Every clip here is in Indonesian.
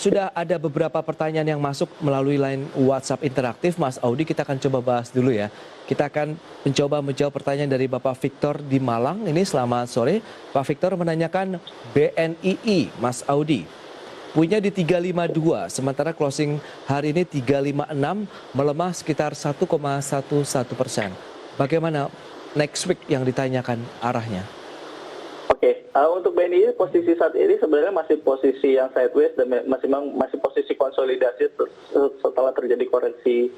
sudah ada beberapa pertanyaan yang masuk melalui line WhatsApp interaktif, Mas Audi. Kita akan coba bahas dulu ya. Kita akan mencoba menjawab pertanyaan dari Bapak Victor di Malang. Ini selamat sore. Pak Victor menanyakan BNII, Mas Audi. Punya di 352, sementara closing hari ini 356, melemah sekitar 1,11%. Bagaimana next week yang ditanyakan arahnya? Oke, untuk BNI posisi saat ini sebenarnya masih posisi yang sideways dan masih posisi konsolidasi setelah terjadi koreksi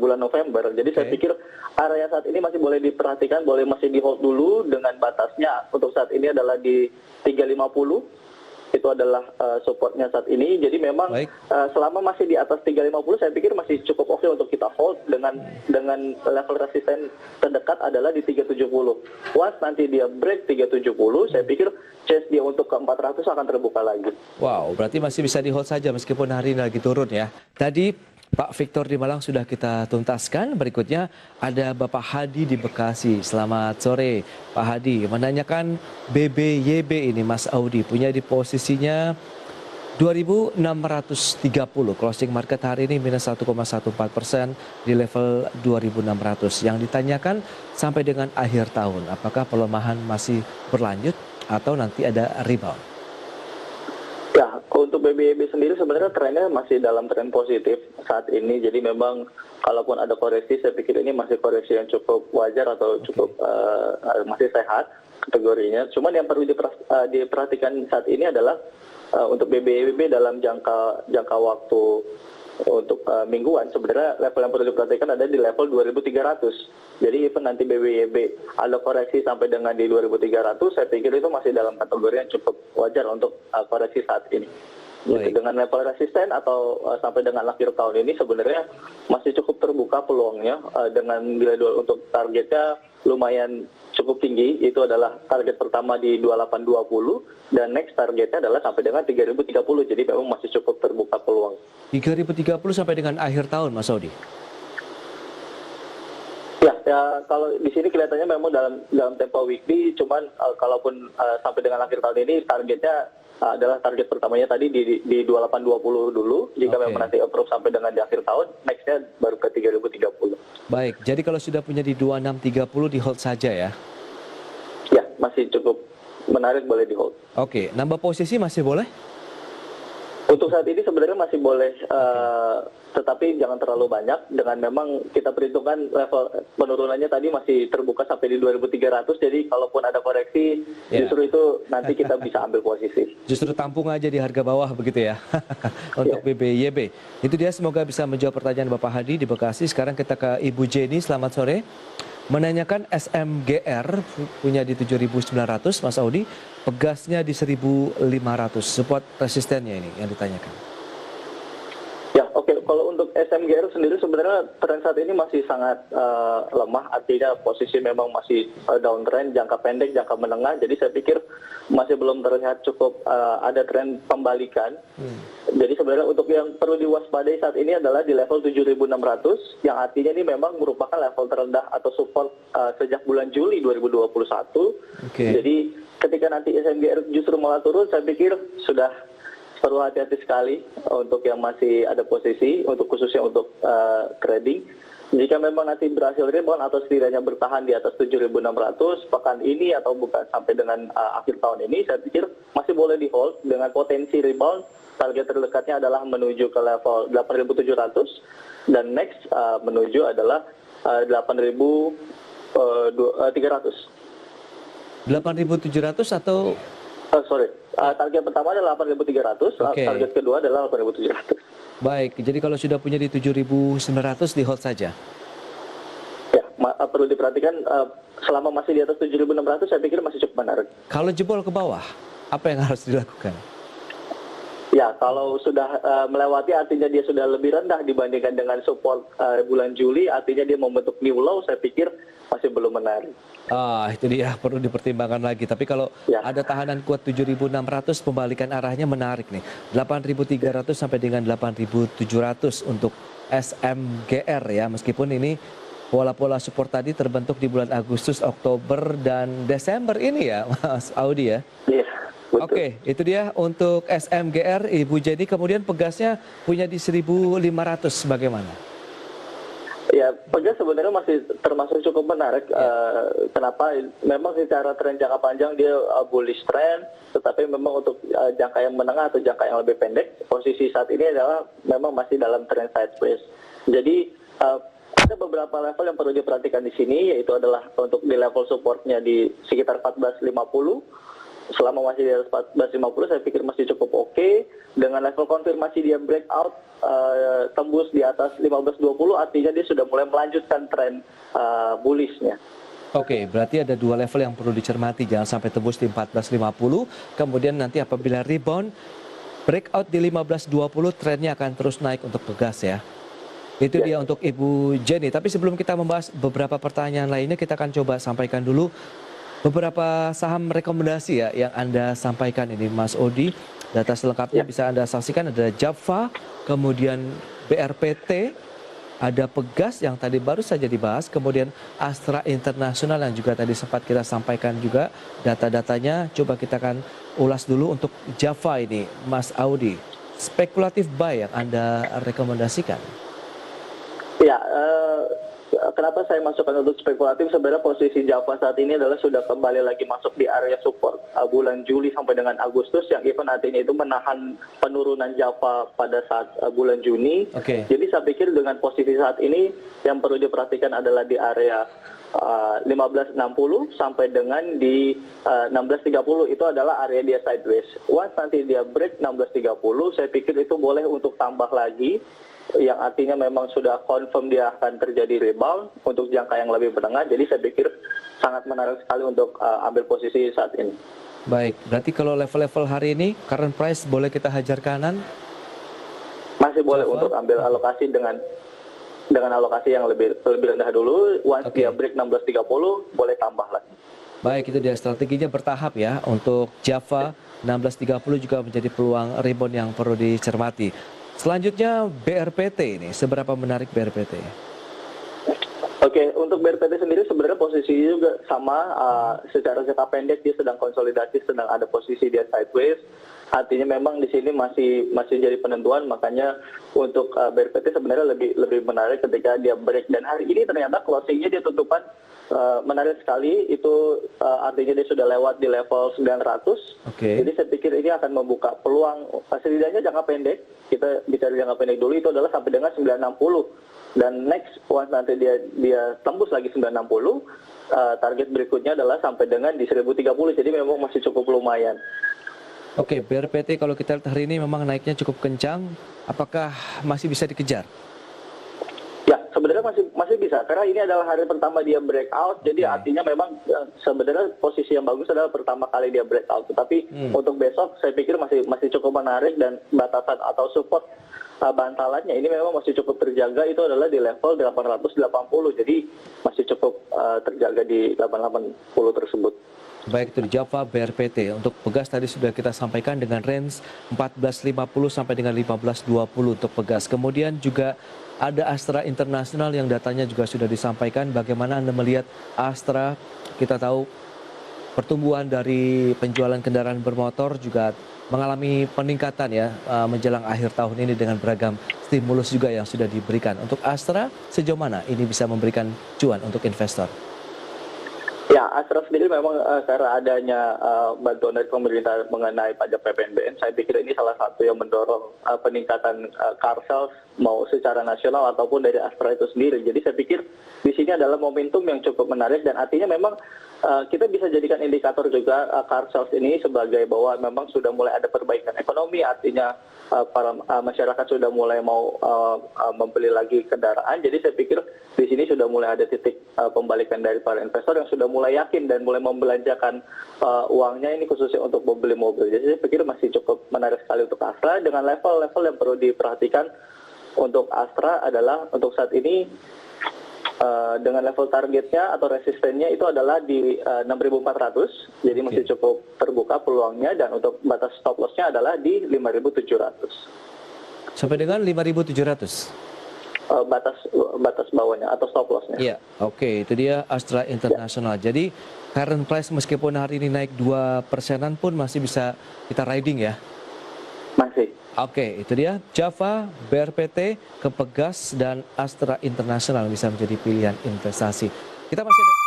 bulan November. Jadi saya pikir area saat ini masih boleh diperhatikan, masih di hold dulu dengan batasnya untuk saat ini adalah di 350. Itu adalah supportnya saat ini. Jadi memang selama masih di atas 350 saya pikir masih cukup oke untuk kita hold dengan level resisten terdekat adalah di 370. Once nanti dia break 370, saya pikir chance dia untuk ke 400 akan terbuka lagi. Wow, berarti masih bisa di hold saja meskipun hari ini lagi turun ya. Tadi Pak Victor di Malang sudah kita tuntaskan. Berikutnya ada Bapak Hadi di Bekasi. Selamat sore Pak Hadi. Menanyakan BBYB ini Mas Audi. Punya di posisinya 2.630. Closing market hari ini minus 1,14% di level 2.600. Yang ditanyakan sampai dengan akhir tahun. Apakah pelemahan masih berlanjut atau nanti ada rebound? Ya, untuk BBYB sendiri sebenarnya trennya masih dalam tren positif saat ini. Jadi memang kalaupun ada koreksi, saya pikir ini masih koreksi yang cukup wajar atau cukup masih sehat kategorinya. Cuman yang perlu diperhatikan saat ini adalah untuk BBYB dalam jangka waktu untuk mingguan, sebenarnya level yang perlu diperhatikan ada di level 2.300. Jadi even nanti BBYB ada koreksi sampai dengan di 2.300, saya pikir itu masih dalam kategori yang cukup wajar untuk koreksi saat ini. Gitu. Dengan level resisten atau sampai dengan akhir tahun ini sebenarnya masih cukup terbuka peluangnya dengan nilai untuk targetnya lumayan cukup tinggi. Itu adalah target pertama di 2820 dan next targetnya adalah sampai dengan 3030. Jadi memang masih cukup terbuka peluang. 3030 sampai dengan akhir tahun, Mas Audi. Ya, kalau di sini kelihatannya memang dalam tempo weekly, cuman kalaupun sampai dengan akhir tahun ini targetnya adalah target pertamanya tadi di 2820 dulu. Jika memang nanti approve sampai dengan di akhir tahun, nextnya baru ke 3030. Baik, jadi kalau sudah punya di 2630 di hold saja ya? Ya, masih cukup menarik, boleh di hold. Oke, nambah posisi masih boleh? Untuk saat ini sebenarnya masih boleh, tetapi jangan terlalu banyak. Dengan memang kita perhitungkan level penurunannya tadi masih terbuka sampai di 2.300. Jadi kalaupun ada koreksi, justru itu nanti kita bisa ambil posisi. Justru tampung aja di harga bawah begitu ya untuk BBYB. Itu dia, semoga bisa menjawab pertanyaan Bapak Hadi di Bekasi. Sekarang kita ke Ibu Jenny, selamat sore. Menanyakan SMGR punya di 7.900, Mas Audi, pegasnya di 1.500, support resistennya ini yang ditanyakan. Ya, oke. Kalau untuk SMGR sendiri sebenarnya tren saat ini masih sangat lemah, artinya posisi memang masih downtrend, jangka pendek, jangka menengah. Jadi saya pikir masih belum terlihat cukup ada tren pembalikan. Jadi sebenarnya untuk yang perlu diwaspadai saat ini adalah di level 7.600, yang artinya ini memang merupakan level terendah atau support sejak bulan Juli 2021. Jadi ketika nanti SMGR justru malah turun, saya pikir sudah perlu hati-hati sekali untuk yang masih ada posisi, untuk khususnya untuk trading. Jika memang nanti berhasil rebound atau setidaknya bertahan di atas 7.600 pekan ini atau bukan sampai dengan akhir tahun ini, saya pikir masih boleh di hold dengan potensi rebound. Target terdekatnya adalah menuju ke level 8.700 dan next menuju adalah 8.300. 8.700 atau? Target pertama adalah 8.300, target kedua adalah 8.700. Baik, jadi kalau sudah punya di 7.900 di hold saja? Ya, perlu diperhatikan selama masih di atas 7.600 saya pikir masih cukup menarik. Kalau jebol ke bawah, apa yang harus dilakukan? Ya, kalau sudah melewati artinya dia sudah lebih rendah dibandingkan dengan support bulan Juli, artinya dia membentuk new low, saya pikir masih belum menarik. Itu dia, perlu dipertimbangkan lagi. Tapi kalau ada tahanan kuat 7.600, pembalikan arahnya menarik nih. 8.300 sampai dengan 8.700 untuk SMGR ya. Meskipun ini pola-pola support tadi terbentuk di bulan Agustus, Oktober, dan Desember ini ya, Mas Audi ya? Iya. Betul. Oke, itu dia untuk SMGR Ibu Jenny. Kemudian pegasnya punya di 1.500 bagaimana? Ya, Pegas sebenarnya masih termasuk cukup menarik. Kenapa? Memang secara tren jangka panjang dia bullish trend, tetapi memang untuk jangka yang menengah atau jangka yang lebih pendek, posisi saat ini adalah memang masih dalam trend sideways. Jadi ada beberapa level yang perlu diperhatikan di sini, yaitu adalah untuk di level supportnya di sekitar 14.50. Selama masih di atas 14.50 saya pikir masih cukup oke. Dengan level konfirmasi dia breakout tembus di atas 15.20, artinya dia sudah mulai melanjutkan tren bullishnya. Oke, berarti ada dua level yang perlu dicermati, jangan sampai tembus di 14.50. Kemudian nanti apabila rebound breakout di 15.20, trennya akan terus naik untuk Pegas ya. Itu dia untuk Ibu Jenny. Tapi sebelum kita membahas beberapa pertanyaan lainnya, kita akan coba sampaikan dulu beberapa saham rekomendasi ya yang Anda sampaikan ini Mas Odi. Data selengkapnya bisa Anda saksikan, ada Java, kemudian BRPT, ada Pegas yang tadi baru saja dibahas, kemudian Astra International yang juga tadi sempat kita sampaikan juga data-datanya. Coba kita akan ulas dulu untuk Java ini, Mas Audi. Spekulatif buy yang Anda rekomendasikan? Ya, kenapa saya masukkan untuk spekulatif? Sebenarnya posisi Java saat ini adalah sudah kembali lagi masuk di area support bulan Juli sampai dengan Agustus, yang even artinya itu menahan penurunan Java pada saat bulan Juni. Jadi saya pikir dengan posisi saat ini yang perlu diperhatikan adalah di area 1560 sampai dengan di 1630, itu adalah area dia sideways. Once nanti dia break 1630, saya pikir itu boleh untuk tambah lagi, yang artinya memang sudah confirm dia akan terjadi rebound untuk jangka yang lebih menengah. Jadi saya pikir sangat menarik sekali untuk ambil posisi saat ini. Baik, berarti kalau level-level hari ini current price boleh kita hajar kanan? Masih boleh untuk ambil alokasi dengan alokasi yang lebih rendah dulu. Once dia break 1630 boleh tambah lagi. Baik, itu dia strateginya bertahap ya. Untuk Java 1630 juga menjadi peluang rebound yang perlu dicermati. Selanjutnya BRPT ini, seberapa menarik BRPT? Oke, untuk BRPT sendiri sebenarnya posisinya juga sama. Secara jangka pendek dia sedang konsolidasi, sedang ada posisi dia sideways. Artinya memang di sini masih jadi penentuan. Makanya untuk BRPT sebenarnya lebih menarik ketika dia break, dan hari ini ternyata closingnya dia tutupan menarik sekali. Itu artinya dia sudah lewat di level 900. Jadi saya pikir ini akan membuka peluang setidaknya jangka pendek. Kita bicara jangka pendek dulu, itu adalah sampai dengan 960. Dan next once nanti dia tembus lagi 960, target berikutnya adalah sampai dengan di 1030. Jadi memang masih cukup lumayan. Oke, BRPT kalau kita lihat hari ini memang naiknya cukup kencang. Apakah masih bisa dikejar? Ya, sebenarnya masih bisa, karena ini adalah hari pertama dia breakout. Jadi artinya memang sebenarnya posisi yang bagus adalah pertama kali dia breakout. Tetapi untuk besok saya pikir masih cukup menarik, dan batasan atau support bantalannya ini memang masih cukup terjaga, itu adalah di level 880. Jadi masih cukup terjaga di 880 tersebut. Baik, itu di Java BRPT. Untuk Pegas tadi sudah kita sampaikan dengan range 14.50 sampai dengan 15.20 untuk Pegas. Kemudian juga ada Astra International yang datanya juga sudah disampaikan. Bagaimana Anda melihat Astra? Kita tahu pertumbuhan dari penjualan kendaraan bermotor juga mengalami peningkatan ya menjelang akhir tahun ini dengan beragam stimulus juga yang sudah diberikan. Untuk Astra, sejauh mana ini bisa memberikan cuan untuk investor? Ya, Astra sendiri memang karena adanya bantuan dari pemerintah mengenai pajak PPNBM, saya pikir ini salah satu yang mendorong peningkatan car sales mau secara nasional ataupun dari Astra itu sendiri. Jadi saya pikir di sini adalah momentum yang cukup menarik, dan artinya memang kita bisa jadikan indikator juga car sales ini sebagai bahwa memang sudah mulai ada perbaikan ekonomi, artinya para masyarakat sudah mulai mau membeli lagi kendaraan. Jadi saya pikir di sini sudah mulai ada titik pembalikan dari para investor yang sudah mulai yakin dan mulai membelanjakan uangnya ini khususnya untuk membeli mobil. Jadi saya pikir masih cukup menarik sekali untuk Astra. Dengan level-level yang perlu diperhatikan untuk Astra adalah untuk saat ini dengan level targetnya atau resistennya itu adalah di 6.400. Jadi masih cukup terbuka peluangnya, dan untuk batas stop lossnya adalah di 5.700. Sampai dengan 5.700? batas bawahnya atau stop lossnya. Iya, oke, itu dia Astra International. Jadi current price meskipun hari ini naik 2%-an pun masih bisa kita riding ya. Masih. Oke, itu dia Java, BRPT, Kepegas, dan Astra International bisa menjadi pilihan investasi. Kita masih ada